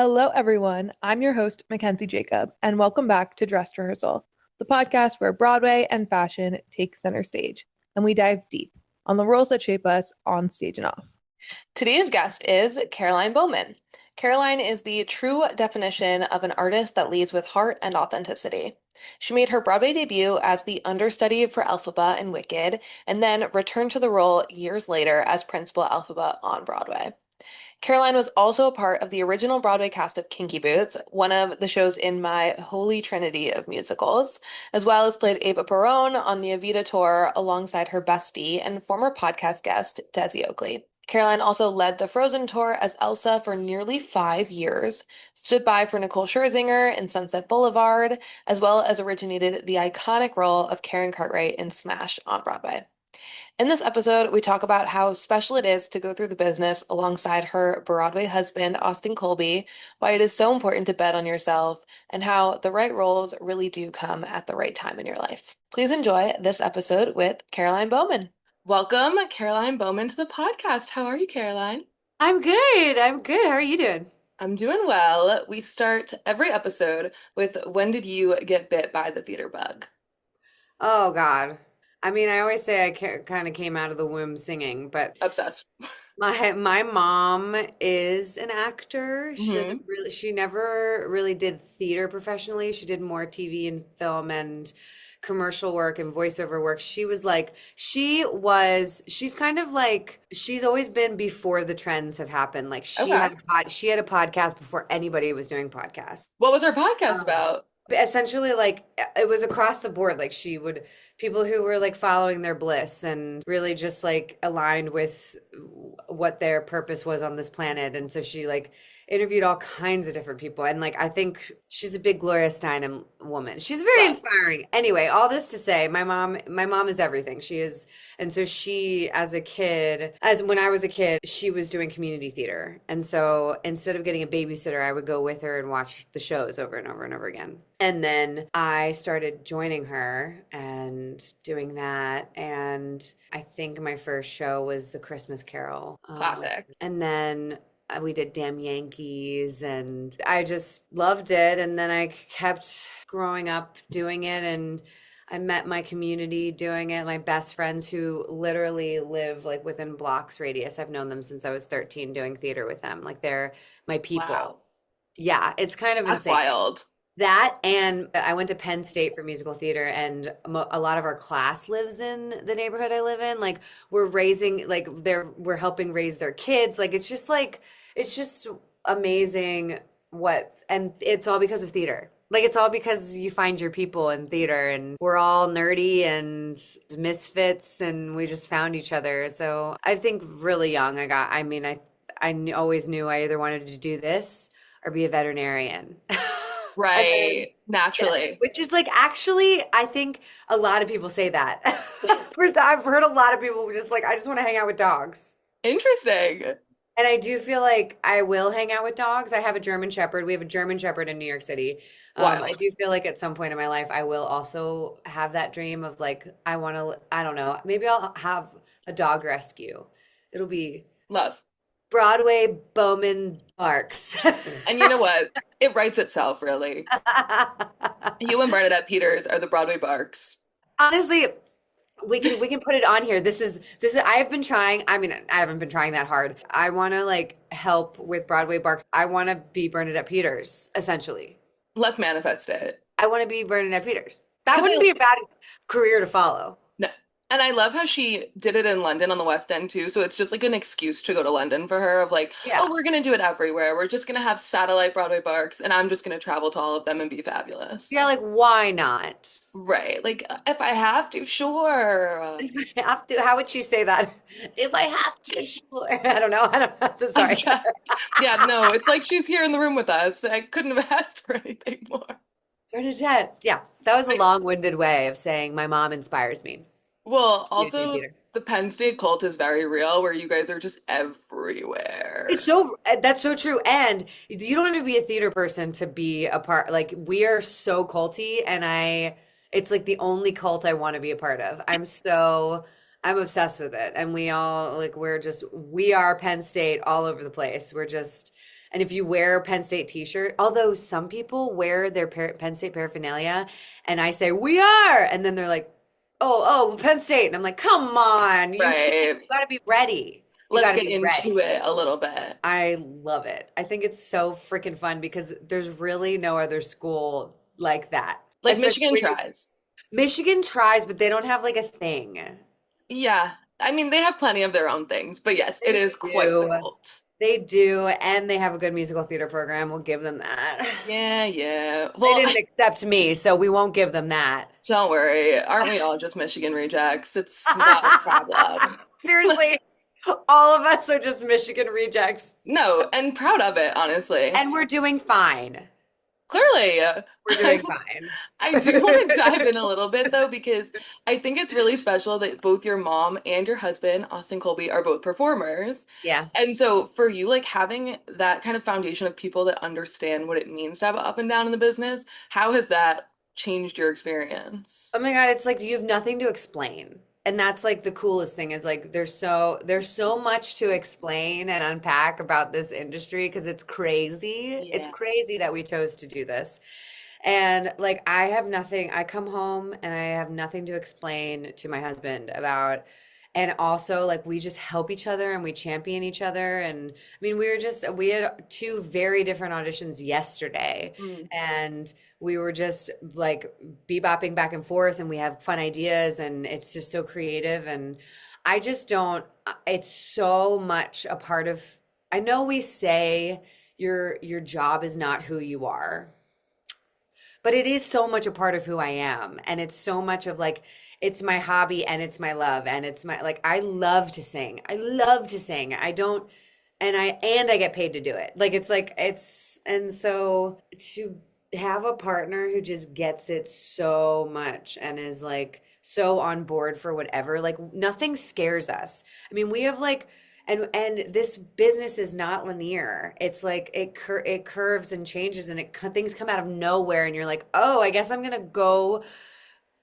Hello, everyone. I'm your host, Mackenzie Jacob, and welcome back to Dressed Rehearsal, the podcast where Broadway and fashion take center stage, and we dive deep on the roles that shape us on stage and off. Today's guest is Caroline Bowman. Caroline is the true definition of an artist that leads with heart and authenticity. She made her Broadway debut as the understudy for Elphaba in Wicked, and then returned to the role years later as Principal Elphaba on Broadway. Caroline was also a part of the original Broadway cast of Kinky Boots, one of the shows in my holy trinity of musicals, as well as played Eva Perón on the Evita tour alongside her bestie and former podcast guest, Desi Oakley. Caroline also led the Frozen tour as Elsa for nearly 5 years, stood by for Nicole Scherzinger in Sunset Boulevard, as well as originated the iconic role of Karen Cartwright in Smash on Broadway. In this episode, we talk about how special it is to go through the business alongside her Broadway husband, Austin Colby, why it is so important to bet on yourself, and how the right roles really do come at the right time in your life. Please enjoy this episode with Caroline Bowman. Welcome, Caroline Bowman, to the podcast. How are you, Caroline? I'm good. I'm good. How are you doing? I'm doing well. We start every episode with when did you get bit by the theater bug? Oh God. I mean, I always say I kind of came out of the womb singing, but Obsessed. my mom is an actor. Hmm. She never really did theater professionally. She did more TV and film and commercial work and voiceover work. She's kind of like, she's always been before the trends have happened. Like Okay. she had a podcast before anybody was doing podcasts. What was our podcast about? Essentially, like it was across the board. Like people who were like following their bliss and really just like aligned with what their purpose was on this planet. And so she like interviewed all kinds of different people. And like I think she's a big Gloria Steinem woman. She's very Wow. inspiring. Anyway, all this to say, my mom is everything. She is, and so she, as when I was a kid, she was doing community theater. And so instead of getting a babysitter, I would go with her and watch the shows over and over and over again. And then I started joining her and doing that. And I think my first show was The Christmas Carol. Classic. And then we did Damn Yankees, and I just loved it. And then I kept growing up doing it, and I met my community doing it, my best friends who literally live like within blocks radius. I've known them since I was 13 doing theater with them. Like they're my people. Wow. Yeah, it's kind of That's insane. wild. That, and I went to Penn State for musical theater, and a lot of our class lives in the neighborhood I live in. Like we're helping raise their kids. It's just amazing and it's all because of theater. Like it's all because you find your people in theater, and we're all nerdy and misfits, and we just found each other. So I think really young, always knew I either wanted to do this or be a veterinarian. Right. Naturally. Yeah, which is like actually, I think a lot of people say that. First, I've heard a lot of people just like, I just want to hang out with dogs. Interesting. And I do feel like I will hang out with dogs. I have a German Shepherd. We have a German Shepherd in New York City. I Wild. do feel like at some point in my life, I will also have that dream of like, I don't know, maybe I'll have a dog rescue. It'll be Love. Broadway Bowman Barks. And you know what? It writes itself, really. You and Bernadette Peters are the Broadway Barks. Honestly, we can put it on here. This is I have been trying. I mean, I haven't been trying that hard. I want to like help with Broadway Barks. I want to be Bernadette Peters, essentially. Let's manifest it. I want to be Bernadette Peters. That 'Cause wouldn't be a bad career to follow. No. And I love how she did it in London on the West End too. So it's just like an excuse to go to London for her of like, Yeah. oh, we're gonna do it everywhere. We're just gonna have satellite Broadway Barks and I'm just gonna travel to all of them and be fabulous. Yeah, like why not? Right. Like if I have to, sure. If I have to, how would she say that? If I have to, sure. I don't know. Sorry. Yeah, no, it's like she's here in the room with us. I couldn't have asked for anything more. Bernadette. Yeah, that was a long-winded way of saying my mom inspires me. Well, to do also theater. the Penn State cult is very real, where you guys are just everywhere. That's so true. And you don't have to be a theater person to be a part. Like we are so culty, and it's like the only cult I want to be a part of. I'm obsessed with it. And we all like we are Penn State all over the place. And if you wear a Penn State t-shirt, although some people wear their Penn State paraphernalia and I say, we are, and then they're like, oh, Penn State. And I'm like, come on, you can't, Right. you gotta be ready. You Let's gotta get be into ready. it a little bit. I love it. I think it's so freaking fun because there's really no other school like that. Like Especially Michigan tries. Michigan tries, but they don't have like a thing. Yeah. I mean, they have plenty of their own things, but yes, it They is quite the do. cult. They do, and they have a good musical theater program. We'll give them that. Yeah. They Well, didn't accept me, so we won't give them that. don't worry. Aren't we all just Michigan rejects? It's not a problem. Seriously, all of us are just Michigan rejects, No, and proud of it, honestly. and we're doing fine. Clearly, We're doing fine. I do want to dive in a little bit though, because I think it's really special that both your mom and your husband, Austin Colby, are both performers. Yeah. And so for you, like having that kind of foundation of people that understand what it means to have an up and down in the business, how has that changed your experience? Oh my God, it's like you have nothing to explain. And that's like the coolest thing is like there's so much to explain and unpack about this industry because it's crazy. It's Yeah. crazy that we chose to do this. And like I come home and I have nothing to explain to my husband about. And also like we just help each other and we champion each other. And I mean, we had two very different auditions yesterday. Mm. And we were just like bebopping back and forth and we have fun ideas and it's just so creative. And I just don't, it's so much a part of, I know we say your job is not who you are, but it is so much a part of who I am. And it's so much of like, it's my hobby and it's my love and it's my, like, I love to sing. I love to sing. I don't, and I get paid to do it. Like, it's like, and so to have a partner who just gets it so much and is like so on board for whatever, like nothing scares us. I mean, we have like, and this business is not linear. It's like it curves and changes and things come out of nowhere and you're like, oh, I guess I'm gonna go.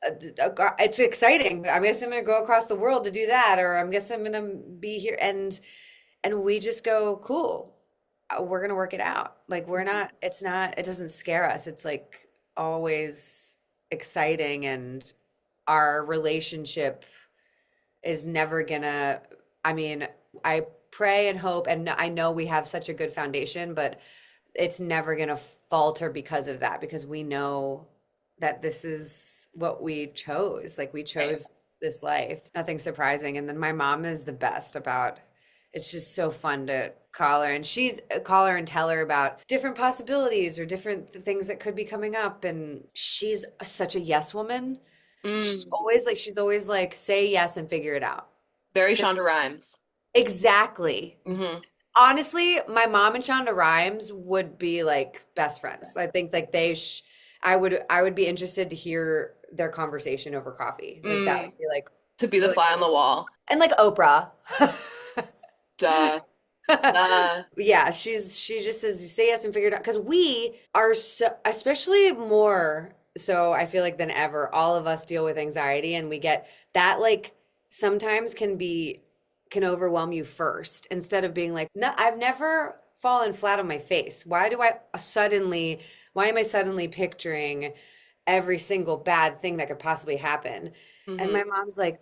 It's exciting. I guess I'm gonna go across the world to do that, or I guess I'm gonna be here. And we just go, cool. We're gonna work it out. Like we're not. It's not. It doesn't scare us. It's like always exciting, and our relationship is never gonna. I mean, I pray and hope, and I know we have such a good foundation, but it's never going to falter because of that, because we know that this is what we chose. Like we chose this life. Nothing surprising. And then my mom is the best about, it's just so fun to call her, and she's call her and tell her about different possibilities or different things that could be coming up. And she's such a yes woman. She's always like, say yes and figure it out. Very Shonda Rhimes. Exactly. Mm-hmm. Honestly, my mom and Shonda Rhimes would be like best friends. I think like I would be interested to hear their conversation over coffee. Like that would be like to be the fly on the wall. And like Oprah. Duh. Yeah, she just says say yes and figure it out, because we are so, especially more so I feel like than ever, all of us deal with anxiety, and we get that like sometimes can overwhelm you first, instead of being like, no, I've never fallen flat on my face. Why am I suddenly picturing every single bad thing that could possibly happen? Mm-hmm. And my mom's like,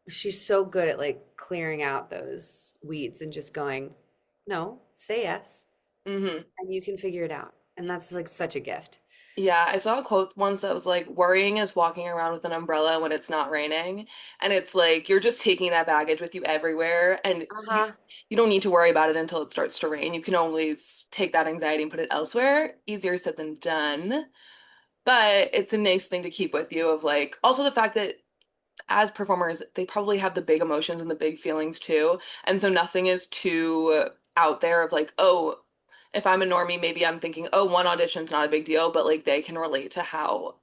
she's so good at like clearing out those weeds and just going, no, say yes. Mm-hmm. And you can figure it out. And that's like such a gift. Yeah, I saw a quote once that was like, worrying is walking around with an umbrella when it's not raining. And it's like, you're just taking that baggage with you everywhere. And you don't need to worry about it until it starts to rain. You can always take that anxiety and put it elsewhere. Easier said than done. But it's a nice thing to keep with you, of like, also the fact that as performers, they probably have the big emotions and the big feelings too. And so nothing is too out there of like, oh, if I'm a normie, maybe I'm thinking, oh, one audition's not a big deal, but like they can relate to how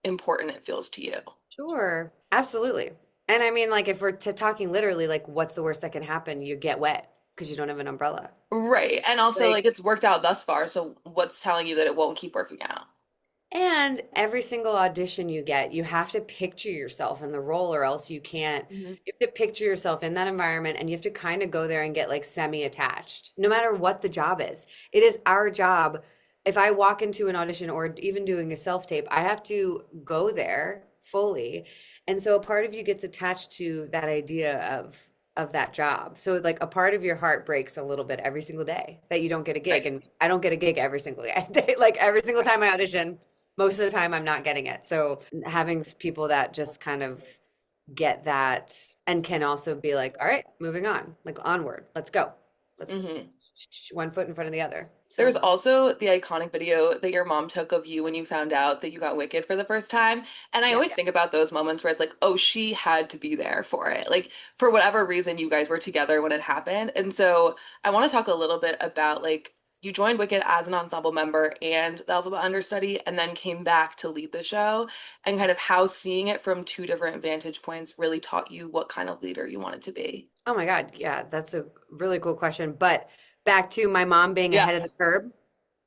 important it feels to you. Sure. Absolutely. And I mean, like if we're talking literally, like what's the worst that can happen? You get wet because you don't have an umbrella. Right. And also like it's worked out thus far. So what's telling you that it won't keep working out? And every single audition you get, you have to picture yourself in the role or else you can't. Mhm. You have to picture yourself in that environment and you have to kind of go there and get like semi-attached, no matter what the job is. It is our job. If I walk into an audition or even doing a self-tape, I have to go there fully. And so a part of you gets attached to that idea of that job. So like a part of your heart breaks a little bit every single day that you don't get a gig. Right. And I don't get a gig every single day. Like every single time I audition, most of the time I'm not getting it. So having people that just kind of get that and can also be like, all right, moving on, like onward, let's go. Let's Mhm. one foot in front of the other. There's So also the iconic video that your mom took of you when you found out that you got Wicked for the first time. And I yeah. always think about those moments where it's like, oh, she had to be there for it. Like, for whatever reason, you guys were together when it happened. And so I want to talk a little bit about like, you joined Wicked as an ensemble member and the Elphaba understudy, and then came back to lead the show, and kind of how seeing it from two different vantage points really taught you what kind of leader you wanted to be. Oh my God. Yeah, that's a really cool question. But back to my mom being Yeah. ahead of the curve,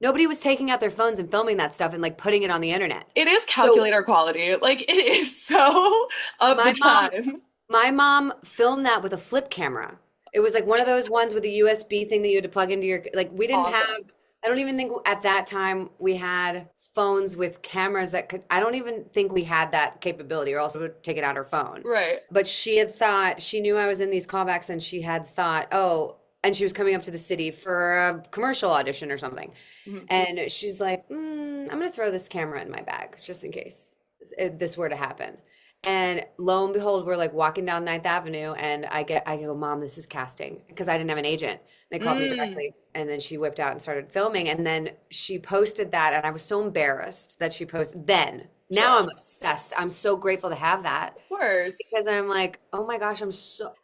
nobody was taking out their phones and filming that stuff and like putting it on the internet. It is So calculator quality. Like, it is so of the my mom, time. my mom filmed that with a flip camera. It was like one of those ones with a USB thing that you had to plug into your, like we didn't have, Awesome. I don't even think at that time we had phones with cameras that could, I don't even think we had that capability or else we would take it out her phone. Right. But she had thought, she knew I was in these callbacks and she had thought, oh, and she was coming up to the city for a commercial audition or something. Mhm. And she's like, I'm going to throw this camera in my bag just in case this were to happen. And lo and behold, we're like walking down Ninth Avenue and I go, Mom, this is casting because I didn't have an agent. They called me Mm. directly and then she whipped out and started filming. And then she posted that and I was so embarrassed that she posted then. Now Sure. I'm obsessed. I'm so grateful to have that Of course. because I'm like, oh my gosh,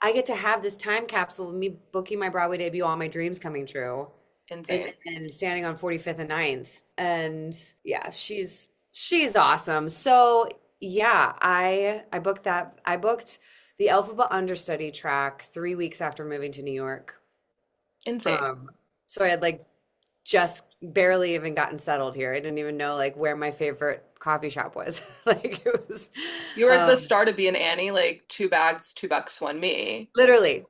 I get to have this time capsule of me booking my Broadway debut, all my dreams coming true Insane. and standing on 45th and 9th. And yeah, she's awesome. So yeah, I booked that. I booked the Elphaba understudy track 3 weeks after moving to New York. Insane. So I had like just barely even gotten settled here. I didn't even know like where my favorite coffee shop was. Like it was You were at the start of being Annie, like 2 bags, $2, one me. literally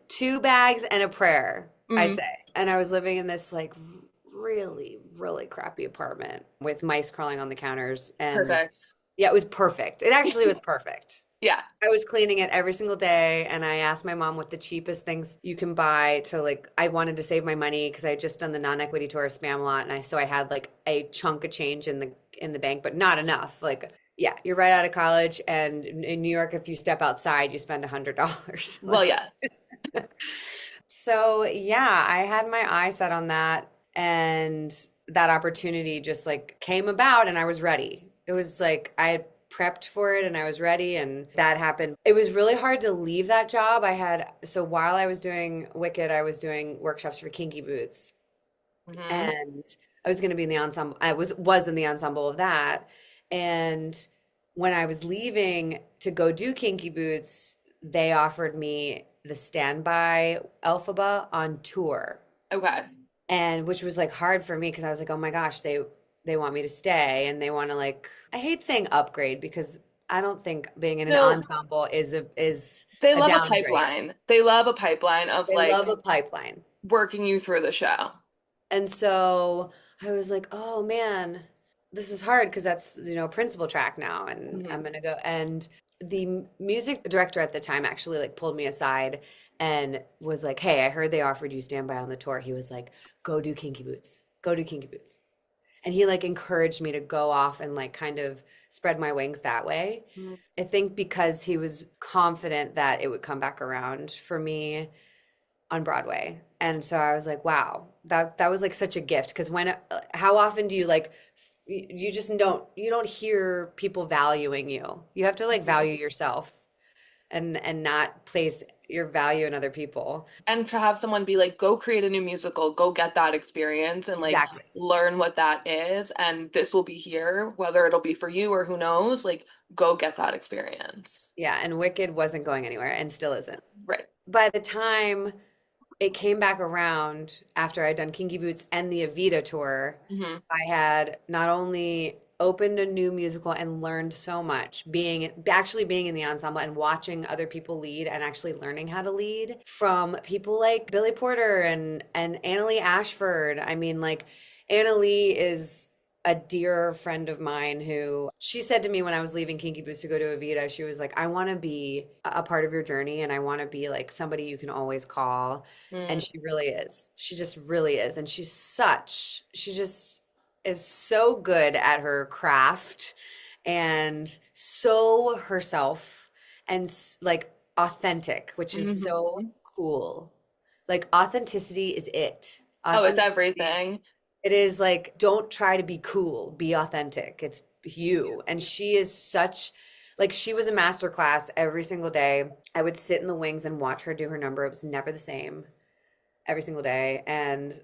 2 bags and a prayer, I Mhm. say. And I was living in this like really, really crappy apartment with mice crawling on the counters. And Perfect. yeah, it was perfect. It actually was perfect. Yeah. I was cleaning it every single day, and I asked my mom what the cheapest things you can buy to like. I wanted to save my money because I had just done the non-equity tour spam lot, and so I had like a chunk of change in the bank, but not enough. Like, yeah, you're right out of college, and in New York, if you step outside, you spend $100. Well, yeah. So yeah, I had my eye set on that, and that opportunity just like came about, and I was ready. It was like I had prepped for it and I was ready and that happened. It was really hard to leave that job. So while I was doing Wicked, I was doing workshops for Kinky Boots Mhm. and I was going to be in the ensemble. I was in the ensemble of that. And when I was leaving to go do Kinky Boots, they offered me the standby Elphaba on tour. Okay. And which was like hard for me because I was like, oh my gosh, they want me to stay and they want to like I hate saying upgrade because I don't think being in an No, ensemble is they a love a downgrade. pipeline. They love a pipeline of They like love a pipeline. working you through the show. And so I was like, oh man, this is hard because that's, principal track now and I'm Mhm. gonna go. And the music director at the time actually like pulled me aside and was like, hey, I heard they offered you standby on the tour. He was like, go do Kinky Boots. Go do Kinky Boots. And he like encouraged me to go off and like kind of spread my wings that way. Mhm. I think because he was confident that it would come back around for me on Broadway. And so I was like, wow, that was like such a gift because how often do you like you just don't hear people valuing you. You have to like value yourself and not place your value in other people. And to have someone be like, go create a new musical, go get that experience and like Exactly. learn what that is. And this will be here, whether it'll be for you or who knows, like go get that experience. Yeah, and Wicked wasn't going anywhere and still isn't. Right. By the time it came back around after I'd done Kinky Boots and the Evita tour. Hmm. I had not only opened a new musical and learned so much actually being in the ensemble and watching other people lead and actually learning how to lead from people like Billy Porter and Annalee Ashford. I mean, like, Annalee is a dear friend of mine who she said to me when I was leaving Kinky Boots to go to Evita, she was like, I want to be a part of your journey and I want to be like somebody you can always call. And Mm. she really is. She just really is. And she just is so good at her craft and so herself and like authentic, which is so Mhm. cool. Like authenticity is it. Oh, it's Authenticity. everything. It is like, don't try to be cool, be authentic. It's you. And she is such, like, she was a master class every single day. I would sit in the wings and watch her do her number. It was never the same every single day. And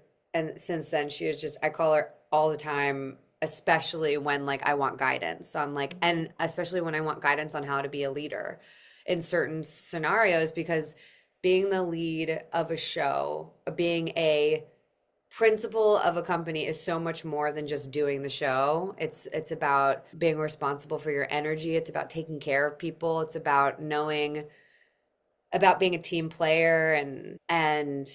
since then she is just, I call her all the time, especially when like I want guidance on like, and especially when I want guidance on how to be a leader in certain scenarios, because being the lead of a show, being a principal of a company is so much more than just doing the show. It's about being responsible for your energy. It's about taking care of people. It's about knowing about being a team player and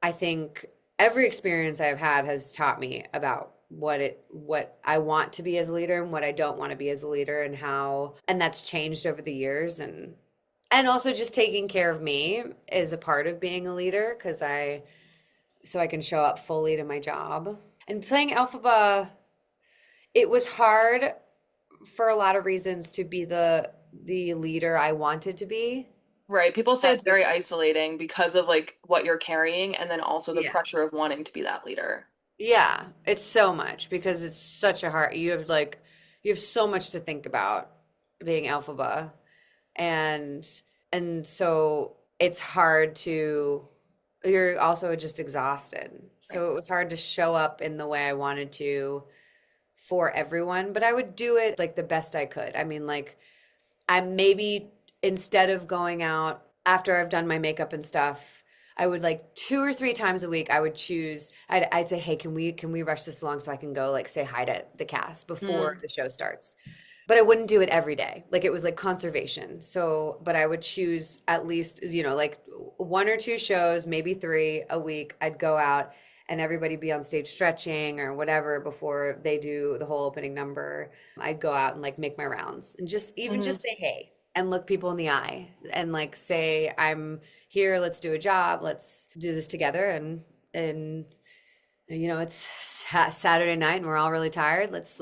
I think every experience I've had has taught me about what I want to be as a leader and what I don't want to be as a leader and how and that's changed over the years and also just taking care of me is a part of being a leader because I so I can show up fully to my job. And playing Elphaba, it was hard for a lot of reasons to be the leader I wanted to be. Right. People say But it's very isolating because of like what you're carrying and then also the yeah. pressure of wanting to be that leader. Yeah, it's so much because it's such a hard you have so much to think about being Elphaba and and so it's hard to you're also just exhausted. Right. So it was hard to show up in the way I wanted to for everyone, but I would do it like the best I could. I mean, like, I maybe instead of going out after I've done my makeup and stuff, I would like 2 or 3 times a week, I would choose, I'd say, hey, can we rush this along so I can go like say hi to the cast before Mm. the show starts? But I wouldn't do it every day. Like it was like conservation. So, but I would choose at least, like 1 or 2 shows, maybe 3 a week. I'd go out and everybody be on stage stretching or whatever before they do the whole opening number. I'd go out and like make my rounds and just even Hmm. just say hey and look people in the eye and like say I'm here, let's do a job, let's do this together and it's Saturday night and we're all really tired. Let's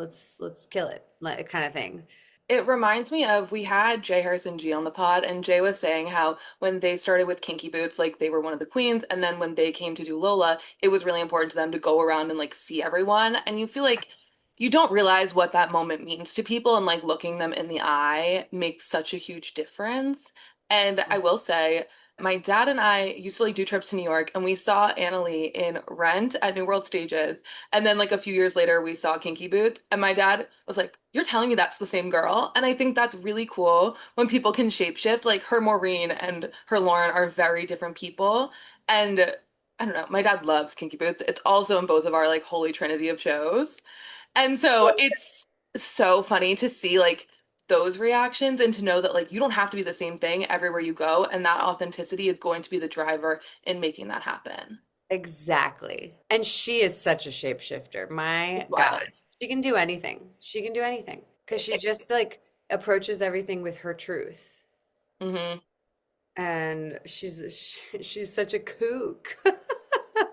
kill it, like kind of thing. It reminds me of we had Jay Harrison G on the pod, and Jay was saying how when they started with Kinky Boots, like they were one of the queens, and then when they came to do Lola, it was really important to them to go around and like see everyone. And you feel like you don't realize what that moment means to people, and like looking them in the eye makes such a huge difference. And I will say, my dad and I used to like do trips to New York, and we saw Annalee in Rent at New World Stages. And then like a few years later, we saw Kinky Boots, and my dad was like, "You're telling me that's the same girl?" And I think that's really cool when people can shapeshift. Like her Maureen and her Lauren are very different people. And I don't know, my dad loves Kinky Boots. It's also in both of our like holy trinity of shows. And so it's so funny to see like those reactions and to know that like you don't have to be the same thing everywhere you go, and that authenticity is going to be the driver in making that happen. Exactly. And she is such a shapeshifter. My It's God. wild. She can do anything. She can do anything because she just like approaches everything with her truth. Hmm. And she's such a kook. Wait,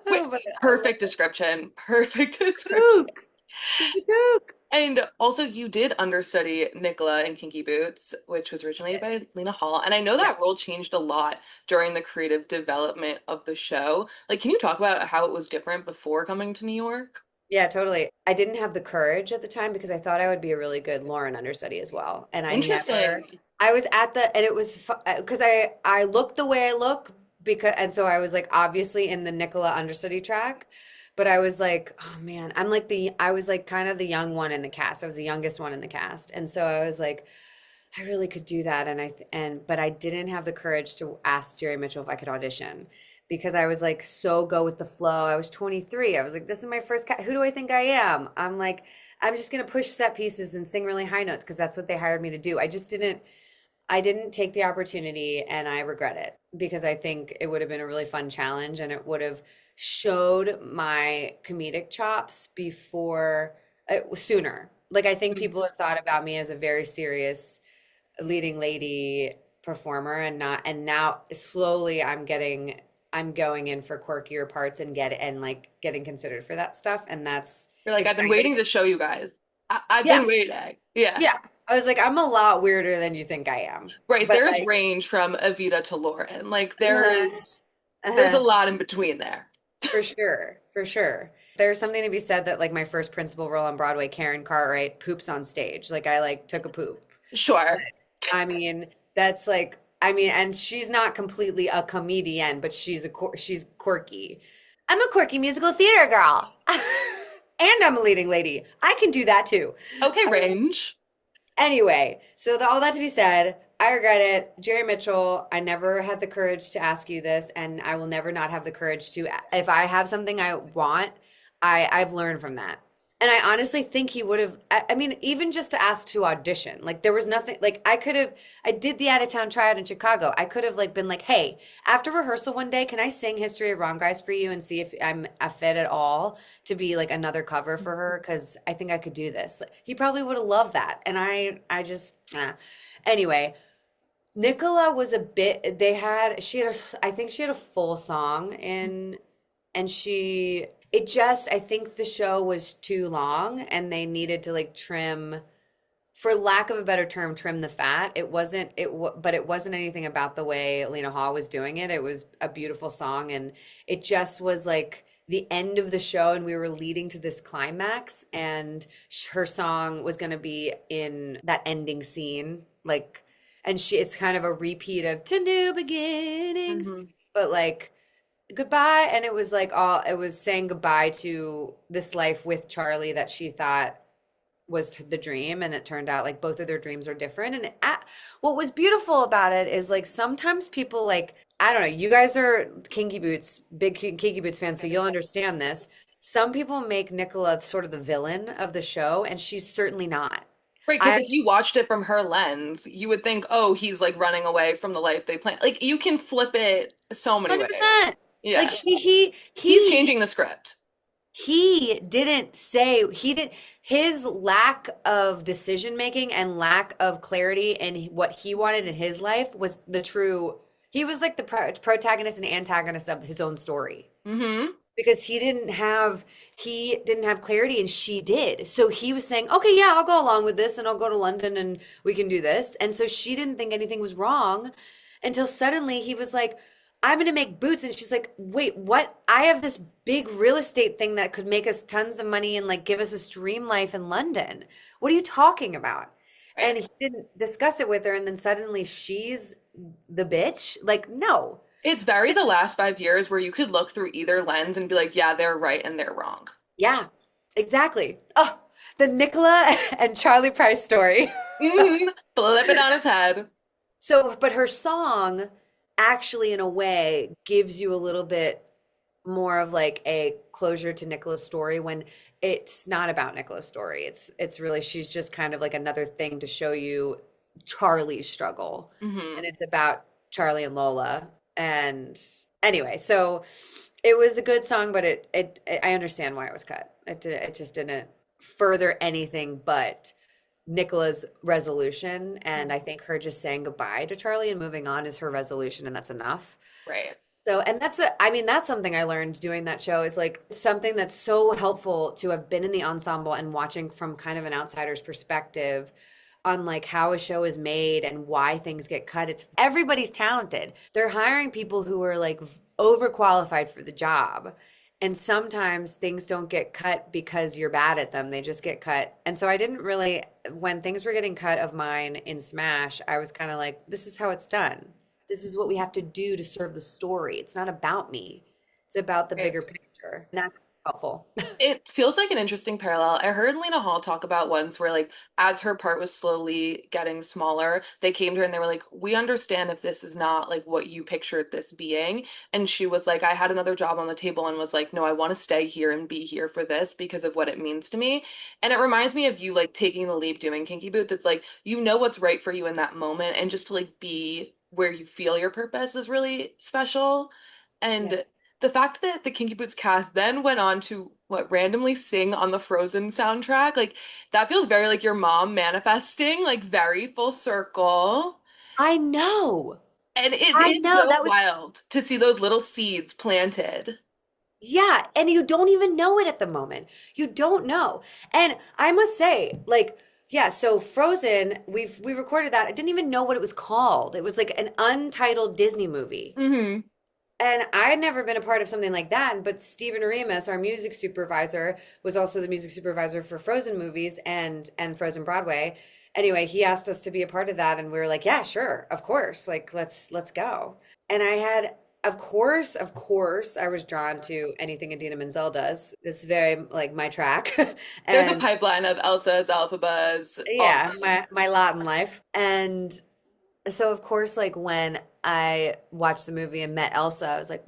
But I love perfect description. Perfect description. kook. She's a kook. And also, you did understudy Nicola in Kinky Boots, which was originated by Lena Hall. And I know Yeah. that role changed a lot during the creative development of the show. Like, can you talk about how it was different before coming to New York? Yeah, totally. I didn't have the courage at the time because I thought I would be a really good Lauren understudy as well. And Interesting. I was at the, and it was because I look the way I look because, and so I was like obviously in the Nicola understudy track, but I was like, oh man, I was like kind of the young one in the cast. I was the youngest one in the cast. And so I was like, I really could do that. But I didn't have the courage to ask Jerry Mitchell if I could audition. because I was like so go with the flow. I was 23. I was like, this is my first who do I think I am? I'm like, I'm just gonna push set pieces and sing really high notes because that's what they hired me to do. I didn't take the opportunity and I regret it because I think it would have been a really fun challenge and it would have showed my comedic chops before sooner. Like I think people have thought about me as a very serious leading lady performer and now slowly I'm going in for quirkier parts and like getting considered for that stuff and that's You're like, I've been waiting to show you guys. I've yeah. been waiting. Yeah. Yeah. I was like, I'm a lot weirder than you think I am. Right. But There's like, range from Evita to Lauren. Like uh-huh, there's a uh-huh, lot in between there. for sure, for sure. There's something to be said that like my first principal role on Broadway, Karen Cartwright poops on stage. Like I like took a poop. Sure. I mean, that's like, I mean, and she's not completely a comedian, but she's quirky. I'm a quirky musical theater girl. And I'm a leading lady. I can do that too. Okay, range. Anyway, so all that to be said, I regret it. Jerry Mitchell, I never had the courage to ask you this, and I will never not have the courage to. If I have something I want, I've learned from that. And I honestly think he would have, I mean, even just to ask to audition, like there was nothing, like I did the out of town tryout in Chicago. I could have like been like, hey, after rehearsal one day, can I sing History of Wrong Guys for you and see if I'm a fit at all to be like another cover for her? Cause I think I could do this. He probably would have loved that. And I just, anyway, Nicola was a bit, I think she had a full song and I think the show was too long and they needed to like trim, for lack of a better term, trim the fat. But it wasn't anything about the way Lena Hall was doing it. It was a beautiful song and it just was like the end of the show and we were leading to this climax and her song was going to be in that ending scene. Like, and it's kind of a repeat of To New Beginnings, but like, goodbye, and it was like it was saying goodbye to this life with Charlie that she thought was the dream, and it turned out like both of their dreams are different. And what was beautiful about it is like sometimes people like, I don't know, you guys are Kinky Boots, big Kinky Boots fans, so you'll understand this. Some people make Nicola sort of the villain of the show, and she's certainly not. Right, because if you watched it from her lens, you would think, oh, he's like running away from the life they planned. Like you can flip it so many 100%. ways. Yeah. Like he's changing the script. He didn't say his lack of decision making and lack of clarity and what he wanted in his life was he was like the protagonist and antagonist of his own story. Because he didn't have clarity and she did. So he was saying, okay, yeah, I'll go along with this and I'll go to London and we can do this. And so she didn't think anything was wrong until suddenly he was like, I'm going to make boots. And she's like, wait, what? I have this big real estate thing that could make us tons of money and like give us a dream life in London. What are you talking about? And he didn't discuss it with her. And then suddenly she's the bitch. Like, no. It's very the last 5 years where you could look through either lens and be like, yeah, they're right and they're wrong. Yeah, exactly. Oh, the Nicola and Charlie Price story. Flip it on its head. So, but her song actually, in a way, gives you a little bit more of like a closure to Nicola's story when it's not about Nicola's story. It's really, she's just kind of like another thing to show you Charlie's struggle. And it's about Charlie and Lola. And anyway, so it was a good song, but I understand why it was cut. It just didn't further anything but Nicola's resolution. And I think her just saying goodbye to Charlie and moving on is her resolution, and that's enough. Right. So, and that's something I learned doing that show is like something that's so helpful to have been in the ensemble and watching from kind of an outsider's perspective on like how a show is made and why things get cut. It's everybody's talented. They're hiring people who are like overqualified for the job. And sometimes things don't get cut because you're bad at them. They just get cut. And so I didn't really, when things were getting cut of mine in Smash, I was kind of like, this is how it's done. This is what we have to do to serve the story. It's not about me. It's about the bigger picture. And that's helpful. It feels like an interesting parallel. I heard Lena Hall talk about once where, like, as her part was slowly getting smaller, they came to her and they were like, "We understand if this is not like what you pictured this being." And she was like, "I had another job on the table and was like, no, I want to stay here and be here for this because of what it means to me." And it reminds me of you like taking the leap doing Kinky Boots. It's like, you know what's right for you in that moment, and just to like be where you feel your purpose is really special. Yeah. And the fact that the Kinky Boots cast then went on to what randomly sing on the Frozen soundtrack, like that feels very like your mom manifesting, like very full circle. I know. And it I is know. so That was, wild to see those little seeds planted. yeah. And you don't even know it at the moment. You don't know. And I must say, like, yeah, so Frozen, we recorded that. I didn't even know what it was called. It was like an untitled Disney movie. Hmm. And I had never been a part of something like that. But Stephen Remus, our music supervisor, was also the music supervisor for Frozen movies and Frozen Broadway. Anyway, he asked us to be a part of that, and we were like, "Yeah, sure, of course. Like, let's go." And I had, of course, I was drawn to anything Idina Menzel does. It's very like my track, There's a and pipeline of Elsa's, Elphaba's, all yeah, of my those. Latin life. And so of course, like when I watched the movie and met Elsa, I was like,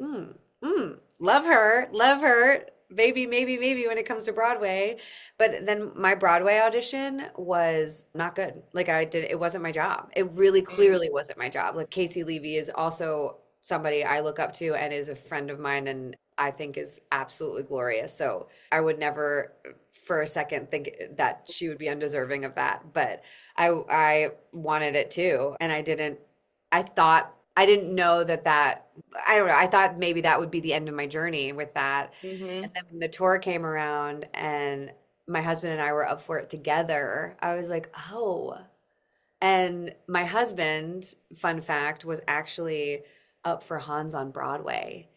love her. Maybe, maybe, maybe when it comes to Broadway. But then my Broadway audition was not good. Like it wasn't my job. It really Mm, clearly wasn't my job. Like Casey Levy is also somebody I look up to and is a friend of mine and I think is absolutely glorious. So I would never for a second think that she would be undeserving of that. But I wanted it too, and I didn't know that I don't know. I thought maybe that would be the end of my journey with that. mm-hmm. And then when the tour came around and my husband and I were up for it together, I was like, "Oh." And my husband, fun fact, was actually up for Hans on Broadway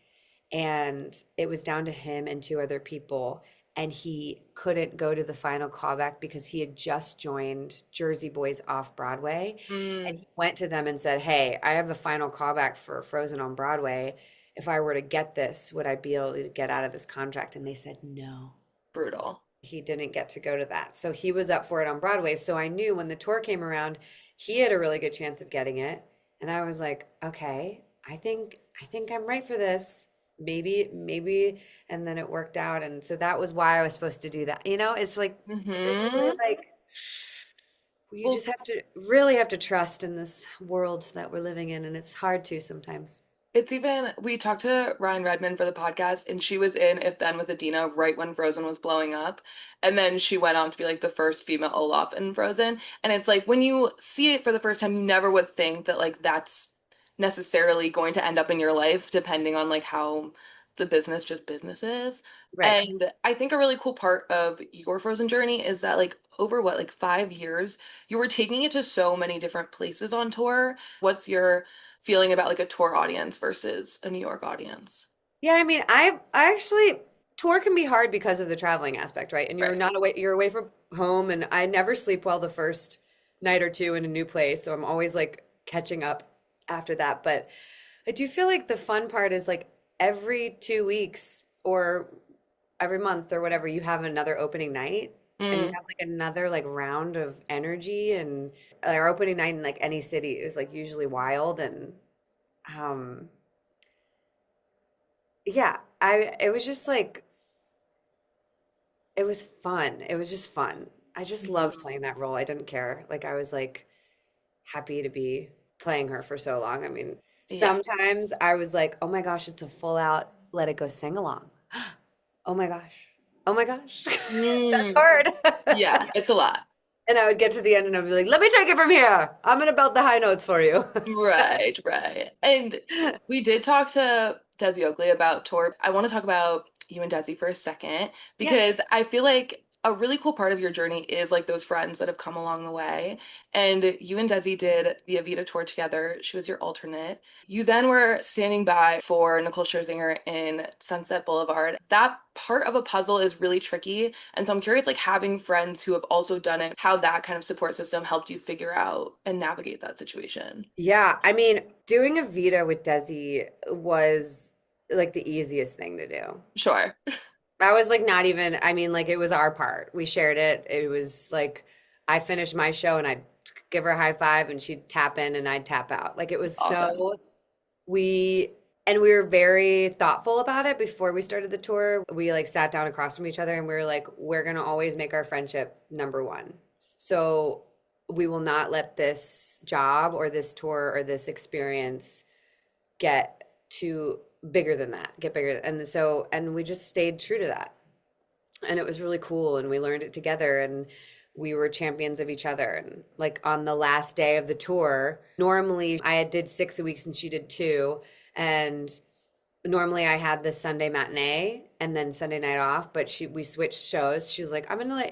and it was down to him and two other people and he couldn't go to the final callback because he had just joined Jersey Boys off Broadway and Mm, he went to them and said, "Hey, I have the final callback for Frozen on Broadway. If I were to get this, would I be able to get out of this contract?" And they said no. brutal. He didn't get to go to that, so he was up for it on Broadway. So I knew when the tour came around he had a really good chance of getting it, and I was like, okay, I think I'm right for this. Maybe. And then it worked out, and so that was why I was supposed to do that. It's like really Hmm. like you Well, just really have to trust in this world that we're living in, and it's hard to sometimes. it's even, we talked to Ryan Redmond for the podcast, and she was in If Then with Adina right when Frozen was blowing up. And then she went on to be like the first female Olaf in Frozen. And it's like when you see it for the first time, you never would think that like that's necessarily going to end up in your life, depending on like how the business just business is. Right. And I think a really cool part of your Frozen journey is that like over what, like 5 years, you were taking it to so many different places on tour. What's your feeling about like a tour audience versus a New York audience? Yeah, I mean, I actually tour can be hard because of the traveling aspect, right? And Right. you're away from home, and I never sleep well the first night or two in a new place, so I'm always like catching up after that. But I do feel like the fun part is like every 2 weeks or every month or whatever, you have another opening night. And you Mm, have like another like round of energy and our opening night in like any city is like usually wild and um yeah, I it was just like it was fun. It was just fun. I just loved mhm. playing that role. I didn't care. Like I was like happy to be playing her for so long. I mean, Yeah. sometimes I was like, "Oh my gosh, it's a full out Let It Go sing along." Oh my gosh. Oh my gosh. That's Mm, hard. yeah, it's a lot. And I would get to the end and I'd be like, "Let me take it from here. I'm gonna belt the high notes for you." Right, right. And we did talk to Desi Oakley about tour. I want to talk about you and Desi for a second Yeah. because I feel like a really cool part of your journey is like those friends that have come along the way. And you and Desi did the Evita tour together. She was your alternate. You then were standing by for Nicole Scherzinger in Sunset Boulevard. That part of a puzzle is really tricky. And so I'm curious, like having friends who have also done it, how that kind of support system helped you figure out and navigate that situation. Yeah, I mean, doing a Vita with Desi was like the easiest thing to do. Sure. I was like not even, I mean, like it was our part. We shared it. It was like I finished my show and I'd give her a high five and she'd tap in and I'd tap out. Like it was Awesome. so we and we were very thoughtful about it before we started the tour. We like sat down across from each other and we were like, we're gonna always make our friendship number one. So we will not let this job or this tour or this experience get too bigger than that, get bigger. And so, and we just stayed true to that. And it was really cool. And we learned it together and we were champions of each other. And like on the last day of the tour, normally I did 6 weeks and she did 2. And normally I had the Sunday matinee and then Sunday night off, but we switched shows. She was like,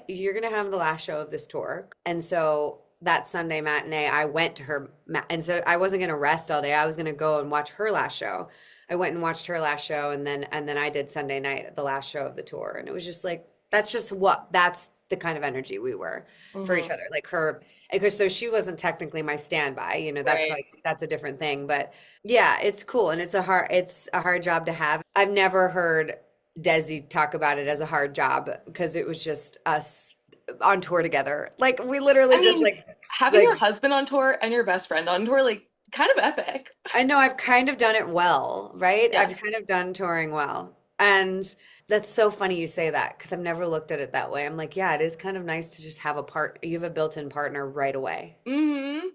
you're gonna have the last show of this tour. And so that Sunday matinee, I went to her, and so I wasn't gonna rest all day. I was gonna go and watch her last show. I went and watched her last show, and then I did Sunday night, the last show of the tour, and it was just like that's the kind of energy we were for each other. Like her, because so she wasn't technically my standby, that's Right. like that's a different thing, but yeah, it's cool and it's a hard job to have. I've never heard Desi talk about it as a hard job because it was just us on tour together. Like we literally I just mean, like having your husband on tour and your best friend on tour, like kind of epic. I know I've kind of done it well, right? Yeah. I've kind of done touring well. And that's so funny you say that because I've never looked at it that way. I'm like, yeah, it is kind of nice to just have you have a built-in partner right away. Mm-hmm.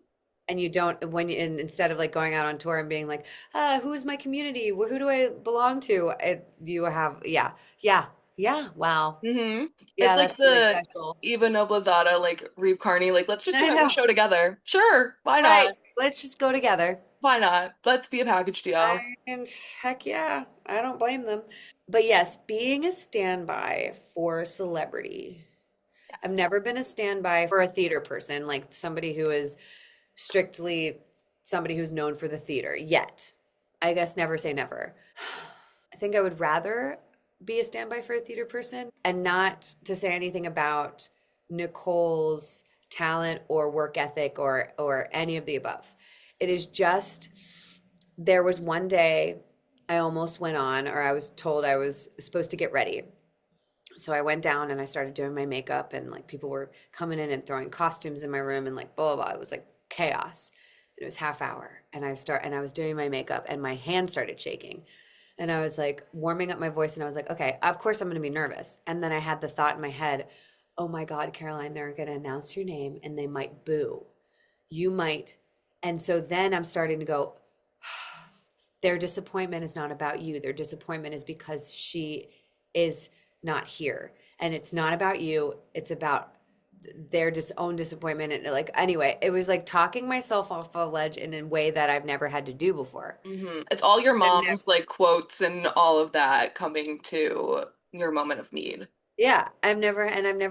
And you don't, instead of like going out on tour and being like, who's my community? Who do I belong to? You have, yeah, wow. Mm-hmm. Yeah, It's like that's really the special. Eva Noblezada, like Reeve Carney, like let's just I do every know. show together. Sure, why Right. not? Let's just go together. Why not? Let's be a package deal. And heck yeah, I don't blame them. But yes, being a standby for a celebrity. I've never been a standby for a theater person, like somebody who is strictly somebody who's known for the theater yet. I guess never say never. I think I would rather be a standby for a theater person and not to say anything about Nicole's talent or work ethic or any of the above. It is just there was one day I almost went on, or I was told I was supposed to get ready. So I went down and I started doing my makeup, and like people were coming in and throwing costumes in my room and like blah blah blah. It was like chaos. It was half hour, and I was doing my makeup, and my hand started shaking, and I was like warming up my voice, and I was like, okay, of course I'm going to be nervous. And then I had the thought in my head, oh my God, Caroline, they're going to announce your name and they might boo. You might. And so then I'm starting to go, their disappointment is not about you. Their disappointment is because she is not here. And it's not about you. It's about their own disappointment. And like, anyway, it was like talking myself off a ledge in a way that I've never had to do before. Mm-hmm. It's all your I've never, mom's like quotes and all of that coming to your moment of need. yeah, I've never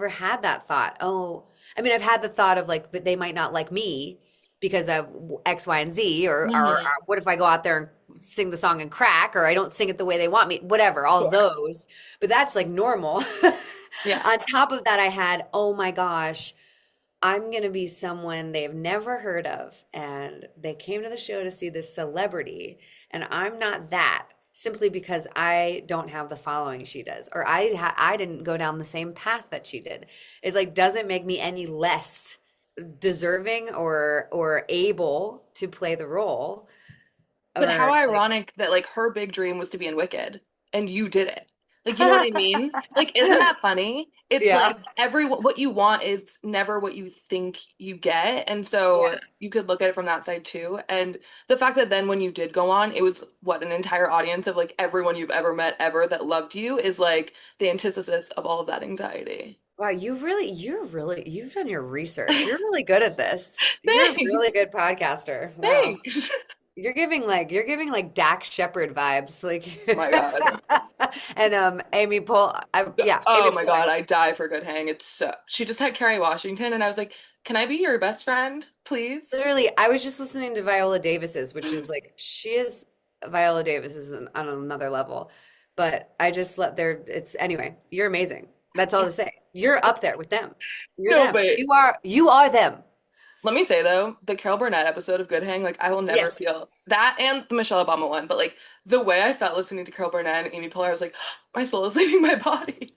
had that thought. Oh, I mean, I've had the thought of like, but they might not like me because of X, Y, and Z, or Mm-hmm. what if I go out there and sing the song and crack, or I don't sing it the way they want me, whatever, all Sure. those. But that's like normal. Yeah. On top of that, I had, oh my gosh, I'm going to be someone they've never heard of. And they came to the show to see this celebrity. And I'm not that simply because I don't have the following she does. Or I didn't go down the same path that she did. It like doesn't make me any less deserving or able to play the role. But how Or like, ironic that like her big dream was to be in Wicked and you did it. Like, you know what I mean? Like, isn't that funny? It's yeah. like what you want is never what you think you get. And so Yeah. you could look at it from that side too. And the fact that then when you did go on, it was what an entire audience of like everyone you've ever met ever that loved you is like the antithesis of all of that anxiety. Wow, you've done your research. You're really good at this. You're a Thanks. really good podcaster. Wow. Thanks. You're giving like Dax Shepard vibes. Like Oh my God. and Amy Pohl yeah, Oh Amy my Poehler. God, I die for good hang. It's so she just had Kerry Washington and I was like, can I be your best friend, please? Literally, I was just listening to Viola Davis's, which is like Viola Davis is on another level. But I just love it's anyway, you're amazing. That's all to say. You're up there with them. You're No, them. but You are them. Let me say though, the Carol Burnett episode of Good Hang, like I will never Yes. feel that, and the Michelle Obama one, but like the way I felt listening to Carol Burnett and Amy Poehler, I was like, my soul is leaving my body.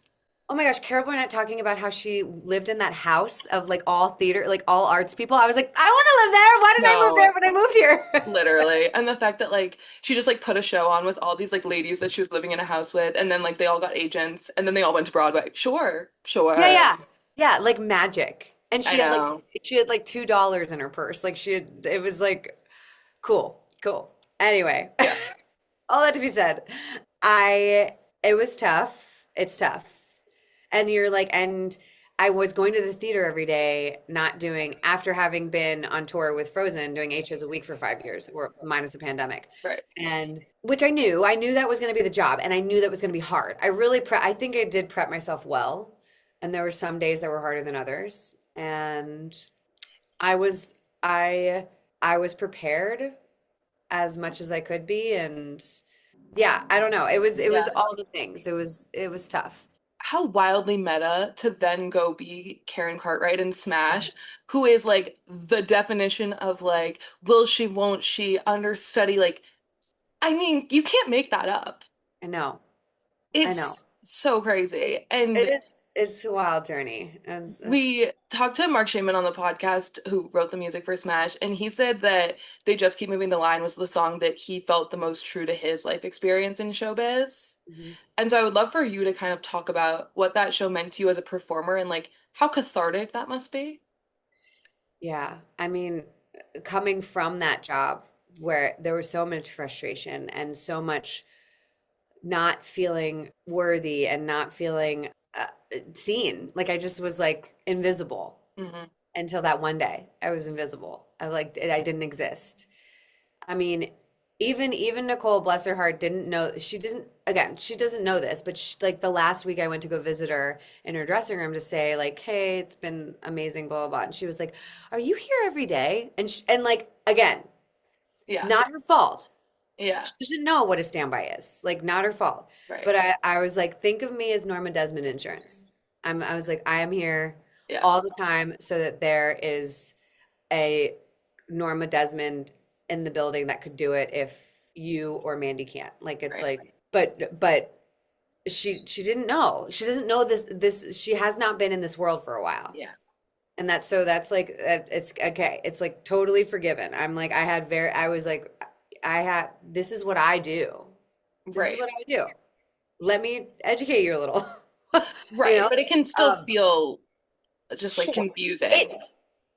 Oh my gosh, Carol Burnett talking about how she lived in that house of like all theater, like all arts people. I was like, I want to live there. Why didn't I move No, there when I moved here? literally. And the fact that like she just like put a show on with all these like ladies that she was living in a house with, and then like they all got agents, and then they all went to Broadway. Sure, Yeah, sure. yeah. Yeah, like magic. And I know. she had like $2 in her purse. Like she had it was like cool, cool. Anyway, Yeah. all that to be said, I it was tough. It's tough. And you're like, and I was going to the theater every day, not doing, after having been on tour with Frozen, doing 8 shows a week for 5 years, or minus the pandemic. Right. And which I knew that was going to be the job, and I knew that was going to be hard. I think I did prep myself well. And there were some days that were harder than others. And I was, I was prepared as much as I could be. And yeah, I don't know. It was Yeah. all the things. It was tough. How wildly meta to then go be Karen Cartwright in Smash, who is like the definition of like, will she, won't she, understudy. Like, I mean, you can't make that up. I know. I know. It's so crazy. It And is. It's a wild journey. we talked to Mark Shaman on the podcast, who wrote the music for Smash, and he said that They Just Keep Moving the Line was the song that he felt the most true to his life experience in showbiz. Mhm. And so I would love for you to kind of talk about what that show meant to you as a performer and like how cathartic that must be. Yeah. I mean, coming from that job where there was so much frustration and so much not feeling worthy and not feeling seen, like I just was like invisible Hmm. until that one day I was invisible. I didn't exist. I mean, even Nicole, bless her heart, didn't know. She doesn't know this, but like the last week I went to go visit her in her dressing room to say like, hey, it's been amazing, blah blah blah, and she was like, are you here every day? And like again, Yeah. not her fault. Yeah. She doesn't know what a standby is. Like, not her fault. Right. But I was like, think of me as Norma Desmond Insurance. I was like, I am here Yeah. all the time so that there is a Norma Desmond in the building that could do it if you or Mandy can't. Like, it's Right. like, but she didn't know. She doesn't know this she has not been in this world for a while. Yeah. And that's like it's okay. It's like totally forgiven. I'm like I was like this is what I do. This is Right. what I do. Let me educate you a little. Right. You know? But it can still Um, feel just like sure. confusing.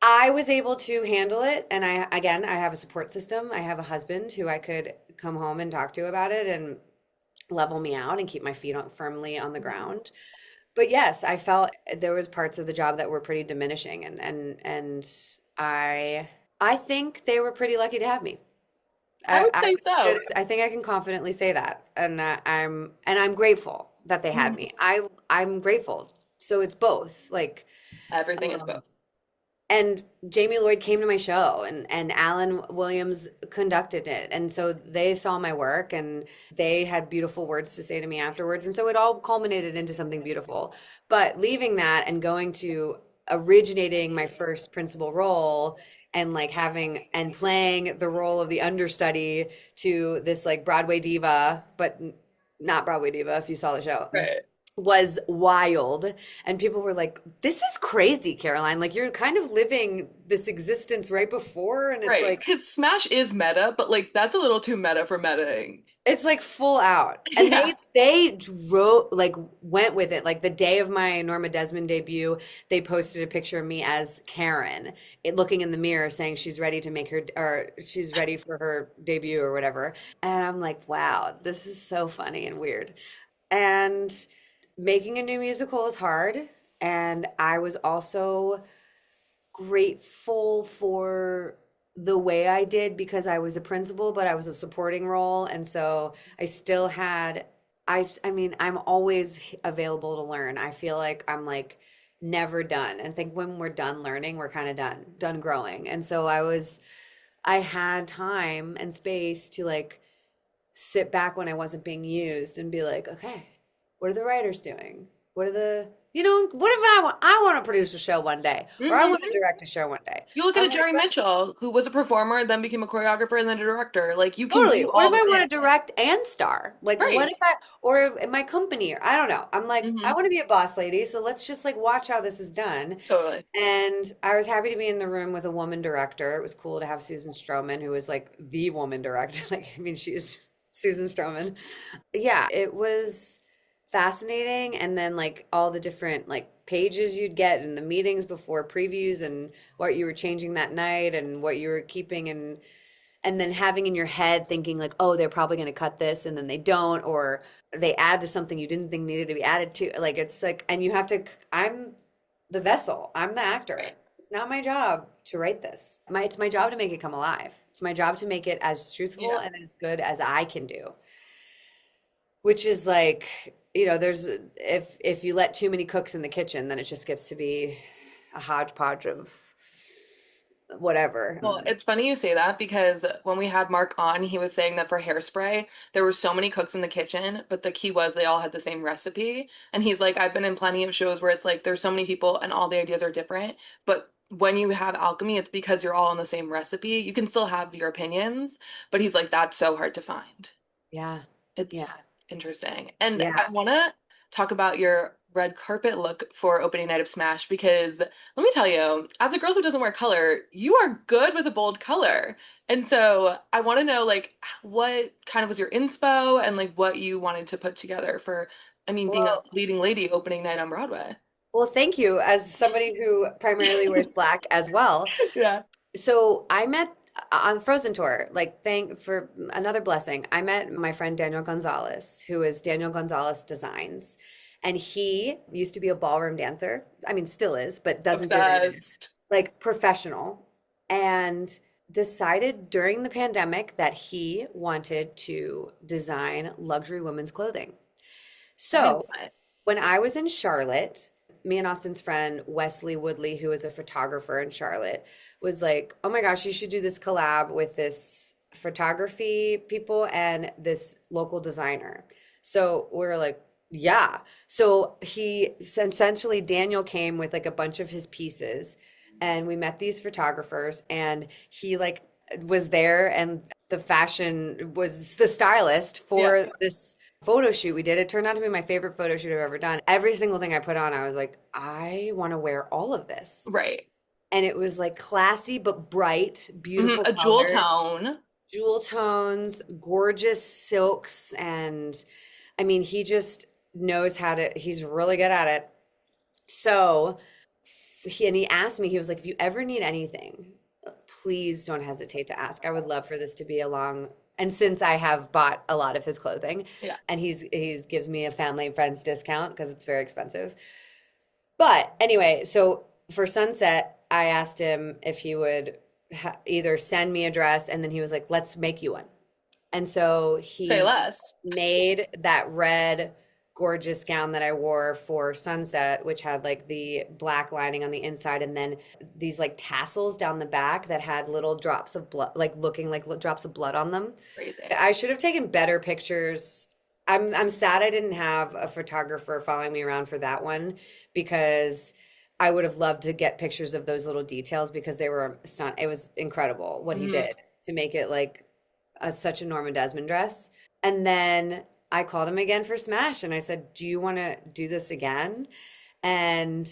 I was able to handle it, and I have a support system. I have a husband who I could come home and talk to about it and level me out and keep my feet firmly on the ground. But yes, I felt there was parts of the job that were pretty diminishing, and I think they were pretty lucky to have me. I would say so. I think I can confidently say that, and I'm grateful that they had me. I'm grateful. So it's both. Like, Everything is um, both. and Jamie Lloyd came to my show, and Alan Williams conducted it, and so they saw my work, and they had beautiful words to say to me afterwards, and so it all culminated into something beautiful. But leaving that and going to originating my first principal role and like having and playing the role of the understudy to this like Broadway diva, but not Broadway diva if you saw the show, Right. was wild. And people were like, this is crazy, Caroline. Like you're kind of living this existence right before, and it's Right. like Because Smash is meta, but like that's a little too meta for metaing. it's like full out. And Yeah. they drove like went with it. Like the day of my Norma Desmond debut, they posted a picture of me as Karen, looking in the mirror saying she's ready to make her or she's ready for her debut or whatever. And I'm like, wow, this is so funny and weird. And making a new musical is hard. And I was also grateful for the way I did because I was a principal, but I was a supporting role. And so I still had, I mean, I'm always available to learn. I feel like I'm like never done. And I think when we're done learning, we're kind of done growing. And so I had time and space to like sit back when I wasn't being used and be like, okay, what are the writers doing? What are the You know, what if I want to produce a show one day, or I want to direct a show one day? You look at I'm a like, Jerry Mitchell, who was a performer, then became a choreographer, and then a director. Like you can totally. do What if all the I want things. to direct and star? Like, what Right. if I, or in my company, or I don't know. I'm like, I Hmm. want to be a boss lady, so let's just like watch how this is done. Totally. And I was happy to be in the room with a woman director. It was cool to have Susan Stroman, who was like the woman director. Like, I mean, she's Susan Stroman. Yeah, it was fascinating. And then like all the different like pages you'd get in the meetings before previews and what you were changing that night and what you were keeping and then having in your head thinking like, oh, they're probably going to cut this and then they don't, or they add to something you didn't think needed to be added to. Like it's like, and you have to, I'm the vessel, I'm the actor. Right. It's not my job to write this. It's my job to make it come alive. It's my job to make it as truthful Yeah. and as good as I can do. Which is like, you know, there's if you let too many cooks in the kitchen, then it just gets to be a hodgepodge of whatever. Well, it's funny you say that because when we had Mark on, he was saying that for Hairspray, there were so many cooks in the kitchen, but the key was they all had the same recipe. And he's like, I've been in plenty of shows where it's like there's so many people and all the ideas are different. But when you have alchemy, it's because you're all on the same recipe. You can still have your opinions, but he's like, that's so hard to find. Yeah. Yeah. It's interesting. And Yeah. I want to talk about your red carpet look for opening night of Smash because let me tell you, as a girl who doesn't wear color, you are good with a bold color. And so I want to know like what kind of was your inspo and like what you wanted to put together for, I mean, being a Well, leading lady opening night on Broadway. well, thank you. As somebody who primarily wears black as well. Yeah. So I met on the Frozen tour, like thank for another blessing. I met my friend Daniel Gonzalez, who is Daniel Gonzalez Designs. And he used to be a ballroom dancer. I mean, still is, but doesn't do it anymore. Obsessed. Like professional. And decided during the pandemic that he wanted to design luxury women's clothing. I mean, So when I was in Charlotte, me and Austin's friend Wesley Woodley, who is a photographer in Charlotte, was like, "Oh my gosh, you should do this collab with this photography people and this local designer." So we're like, "Yeah." So he essentially Daniel came with like a bunch of his pieces, and we met these photographers, and he like was there, and the fashion was the stylist for yeah. this photo shoot we did. It turned out to be my favorite photo shoot I've ever done. Every single thing I put on, I was like, I want to wear all of this. Right. And it was like classy but bright, beautiful A jewel colors, tone. jewel tones, gorgeous silks. And I mean, he just knows how to, he's really good at it. So he asked me, he was like, if you ever need anything, please don't hesitate to ask. I would love for this to be a long, and since I have bought a lot of his clothing, Yeah. and he's gives me a family and friends discount because it's very expensive. But anyway, so for Sunset, I asked him if he would either send me a dress, and then he was like, "Let's make you one." And so Say he less. made that red gorgeous gown that I wore for Sunset, which had like the black lining on the inside and then these like tassels down the back that had little drops of blood, like looking like drops of blood on them. Crazy. I should have taken better pictures. I'm sad I didn't have a photographer following me around for that one because I would have loved to get pictures of those little details because they were stunned. It was incredible what he did to make it like such a Norma Desmond dress. And then I called him again for Smash and I said, "Do you want to do this again?" And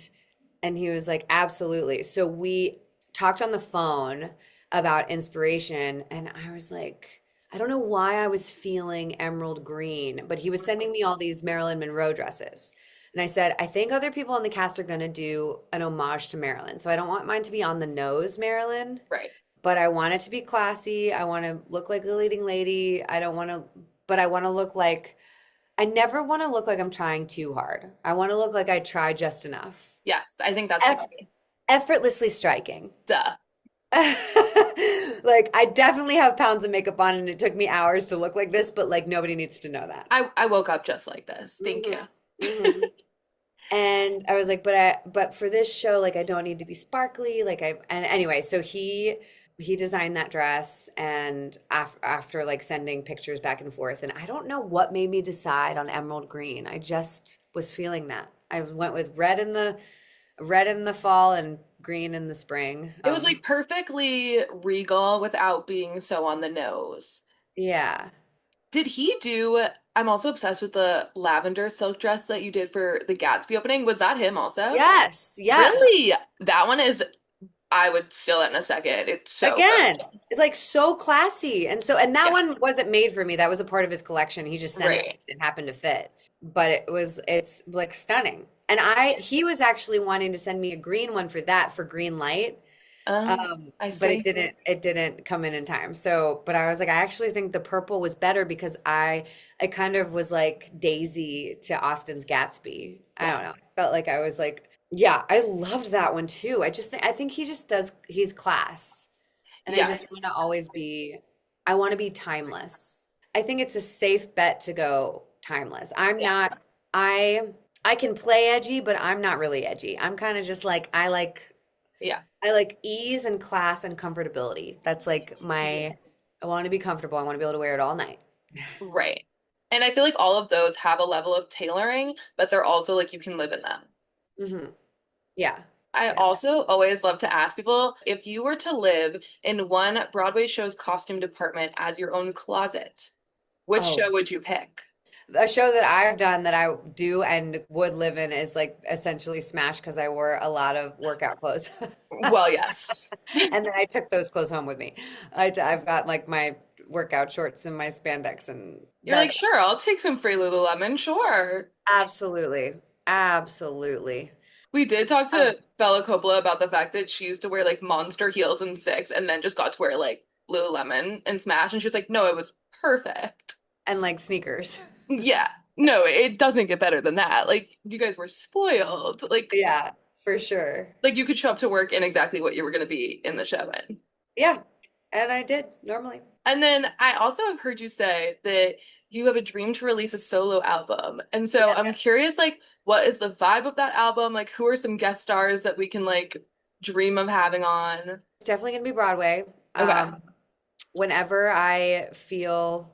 he was like, "Absolutely." So we talked on the phone about inspiration and I was like, I don't know why I was feeling emerald green, but he was sending me all these Marilyn Monroe dresses. And I said, I think other people in the cast are going to do an homage to Marilyn. So I don't want mine to be on the nose, Marilyn, Right. but I want it to be classy. I want to look like a leading lady. I don't want to, but I want to look like, I never want to look like I'm trying too hard. I want to look like I try just enough. Yes, I think that's the key. Effortlessly striking. Duh. Like I definitely have pounds of makeup on and it took me hours to look like this, but like nobody needs to know that. I woke up just like this. Thank you. Mhm. And I was like, but for this show, like I don't need to be sparkly. And anyway, so he designed that dress and after like sending pictures back and forth, and I don't know what made me decide on emerald green. I just was feeling that. I went with red in the fall and green in the spring. It was like perfectly regal without being so on the nose. Yeah. Did he do, I'm also obsessed with the lavender silk dress that you did for the Gatsby opening. Was that him also? Yes, yes. Really? That one is, I would steal it in a second. It's so Again, good. it's like so classy. And that Yeah, one wasn't made for me. That was a part of his collection. He just sent it to me right. and it happened to fit. But it's like stunning. And he was actually wanting to send me a green one for green light. I But it see. didn't come in time. So, but I was like, I actually think the purple was better because I kind of was like Daisy to Austin's Gatsby. I Yeah. don't know. I felt like I was like, yeah, I loved that one too. I think he's class. And I just want to Yes. always I want to be timeless. I think it's a safe bet to go timeless. I'm Yeah. not, I, I can play edgy, but I'm not really edgy. I'm kind of just like, Yeah. I like ease and class and comfortability. That's like Yeah. I want to be comfortable. I want to be able to wear it all night. Right. And I feel like all of those have a level of tailoring, but they're also like you can live in them. Hmm. Yeah. I Yeah. also always love to ask people if you were to live in one Broadway show's costume department as your own closet, which Oh, show would you pick? a show that I've done that I do and would live in is like essentially Smash because I wore a lot of workout clothes. Well, yes. And then I took those clothes home with me. I've got like my workout shorts and my spandex and You're like, that's sure, I'll take some free Lululemon, sure. absolutely, absolutely. We did talk Um, to Bella Coppola about the fact that she used to wear like monster heels and six and then just got to wear like Lululemon and Smash. And she was like, no, it was perfect. and like sneakers. Yeah. No, it doesn't get better than that. Like, you guys were spoiled. Yeah, for sure. Like you could show up to work in exactly what you were going to be in the show in. Yeah, and I did normally. And then I also have heard you say that you have a dream to release a solo album. And so I'm curious, like, what is the vibe of that album? Like, who are some guest stars that we can like dream of having on? It's definitely gonna be Broadway. Okay. Whenever I feel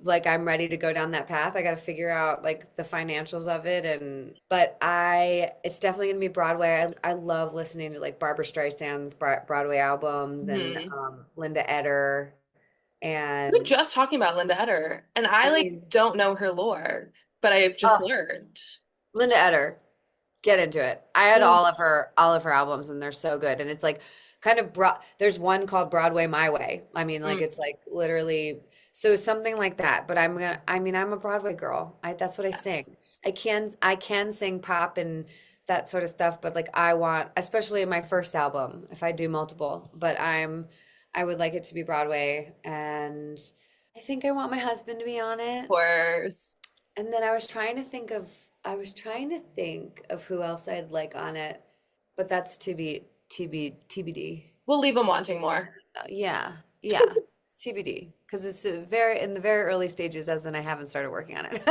like I'm ready to go down that path, I got to figure out like the financials of it but it's definitely gonna be Broadway. I love listening to like Barbara Streisand's Broadway albums and Hmm. Linda Eder We were and just talking about Linda Eder, and I I like mean, don't know her lore, but I have just oh, learned. Linda Eder, get into it. I had all of her albums and they're so good. And it's like kind of there's one called Broadway My Way. I mean, like Mm, it's like literally so something like that. But I'm a Broadway girl. That's what I yes. sing. I can sing pop and that sort of stuff, but like I want, especially in my first album, if I do multiple, but I would like it to be Broadway and I think I want my husband to be on Of it. course. And then I was trying to think of who else I'd like on it, but that's TBD. We'll leave them wanting more. Yeah, yeah, it's TBD because it's in the very early stages, as in I haven't started working on it.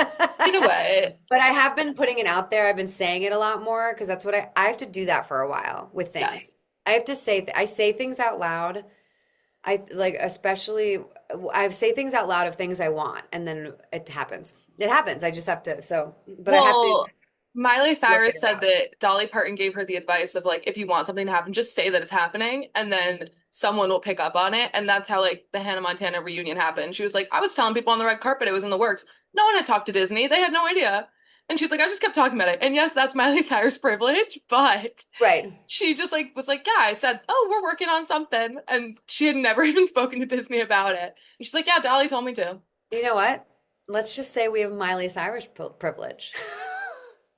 You know what? But I have been putting it out there. I've been saying it a lot more because that's what I have to do that for a while with Yes. things. I have to I say things out loud. I like especially I say things out loud of things I want, and then it happens. It happens. I just have to. But I have to Well, Miley work Cyrus it said out. that Dolly Parton gave her the advice of like, if you want something to happen, just say that it's happening, and then someone will pick up on it. And that's how like the Hannah Montana reunion happened. She was like, I was telling people on the red carpet it was in the works. No one had talked to Disney. They had no idea. And she's like, I just kept talking about it. And yes, that's Miley Cyrus privilege, but Right. she just like was like, yeah, I said, oh, we're working on something. And she had never even spoken to Disney about it. And she's like, yeah, Dolly told me to. You know what? Let's just say we have Miley Cyrus privilege.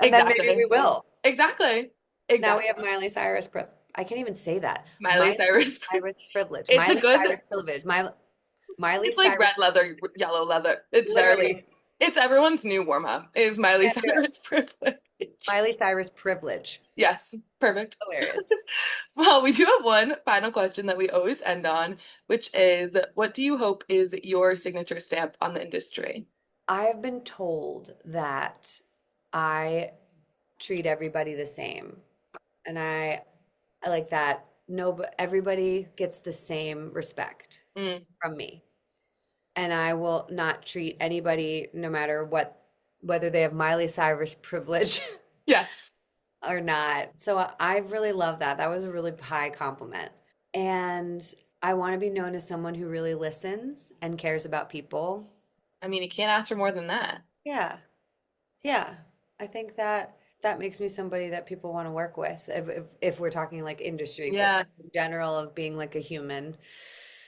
And then maybe we Exactly. will. Exactly. Now we have Exactly. Miley Cyrus I can't even say that. Miley Miley Cyrus. Cyrus privilege. It's a Miley good, Cyrus privilege. Miley it's like Cyrus red leather, yellow leather. It's very, literally it's everyone's new warm up is Miley can't do it. Cyrus privilege. Miley Cyrus privilege. Yes, perfect. Hilarious. Well, we do have one final question that we always end on, which is what do you hope is your signature stamp on the industry? I have been told that I treat everybody the same. And I like that. No, but everybody gets the same respect Mm, from me. And I will not treat anybody, no matter whether they have Miley Cyrus privilege Yes. or not. So I really love that. That was a really high compliment. And I want to be known as someone who really listens and cares about people. I mean, you can't ask for more than that. Yeah. Yeah. I think that that makes me somebody that people want to work with if we're talking like industry, but Yeah. in general of being like a human.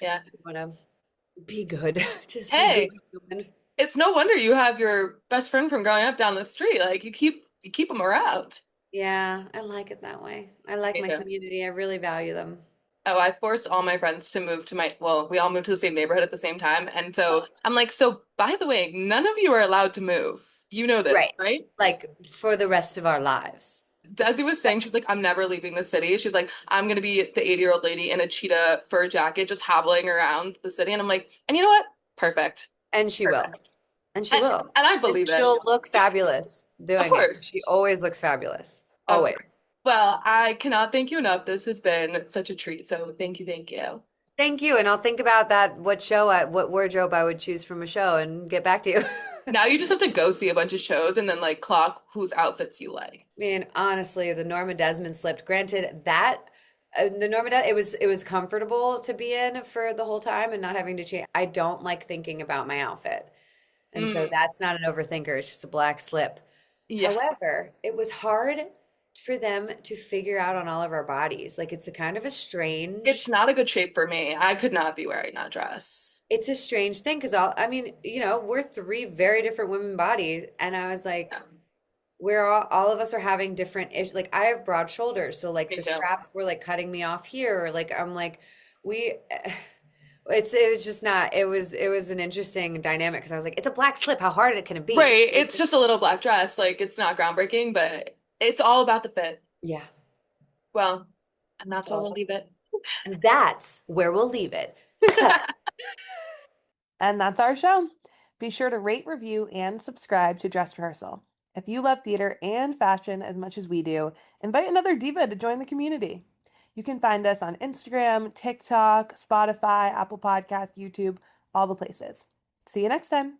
Yeah. I want to be good. Just be good Hey, human. it's no wonder you have your best friend from growing up down the street. Like you keep them around. Yeah, I like it that way. I like Me my too. community. I really value them. Oh, I forced all my friends to move to well, we all moved to the same neighborhood at the same time. And so I'm like, so by the way, none of you are allowed to move. You know Right. this, right? Like for the rest of our lives. Desi was saying, she's like, I'm never leaving the city. She's like, I'm gonna be the 80-year-old lady in a cheetah fur jacket just hobbling around the city. And I'm like, and you know what? Perfect. And she will. Perfect. And she And, will. and I And believe it. she'll look fabulous Of doing it. course. She always looks fabulous. Of Always. course. Well, I cannot thank you enough. This has been such a treat. So thank you, thank you. Thank you. And I'll think about that, what wardrobe I would choose from a show and get back to you. Now you just have to go see a bunch of shows and then like clock whose outfits you like. I mean, honestly, the Norma Desmond slipped. Granted, that the Norma it was comfortable to be in for the whole time and not having to change. I don't like thinking about my outfit. And so Mm, that's not an overthinker. It's just a black slip. yeah. However, it was hard for them to figure out on all of our bodies. Like it's a kind of a It's strange, not a good shape for me. I could not be wearing that dress. it's a strange thing because I mean, we're three very different women bodies. And I was like, Yeah, we're all of us are having different issues. Like I have broad shoulders. So like me the too. straps were like cutting me off here. Or like I'm like, we it was just not, it was an interesting dynamic because I was like, it's a black slip. How hard can it be? Right. It's just a little black dress. Like it's not groundbreaking, but it's all about the fit. Yeah. Well, and that's why we'll leave it. And that's where we'll leave it. And that's our show. Be sure to rate, review, and subscribe to Dressed Rehearsal. If you love theater and fashion as much as we do, invite another diva to join the community. You can find us on Instagram, TikTok, Spotify, Apple Podcast, YouTube, all the places. See you next time.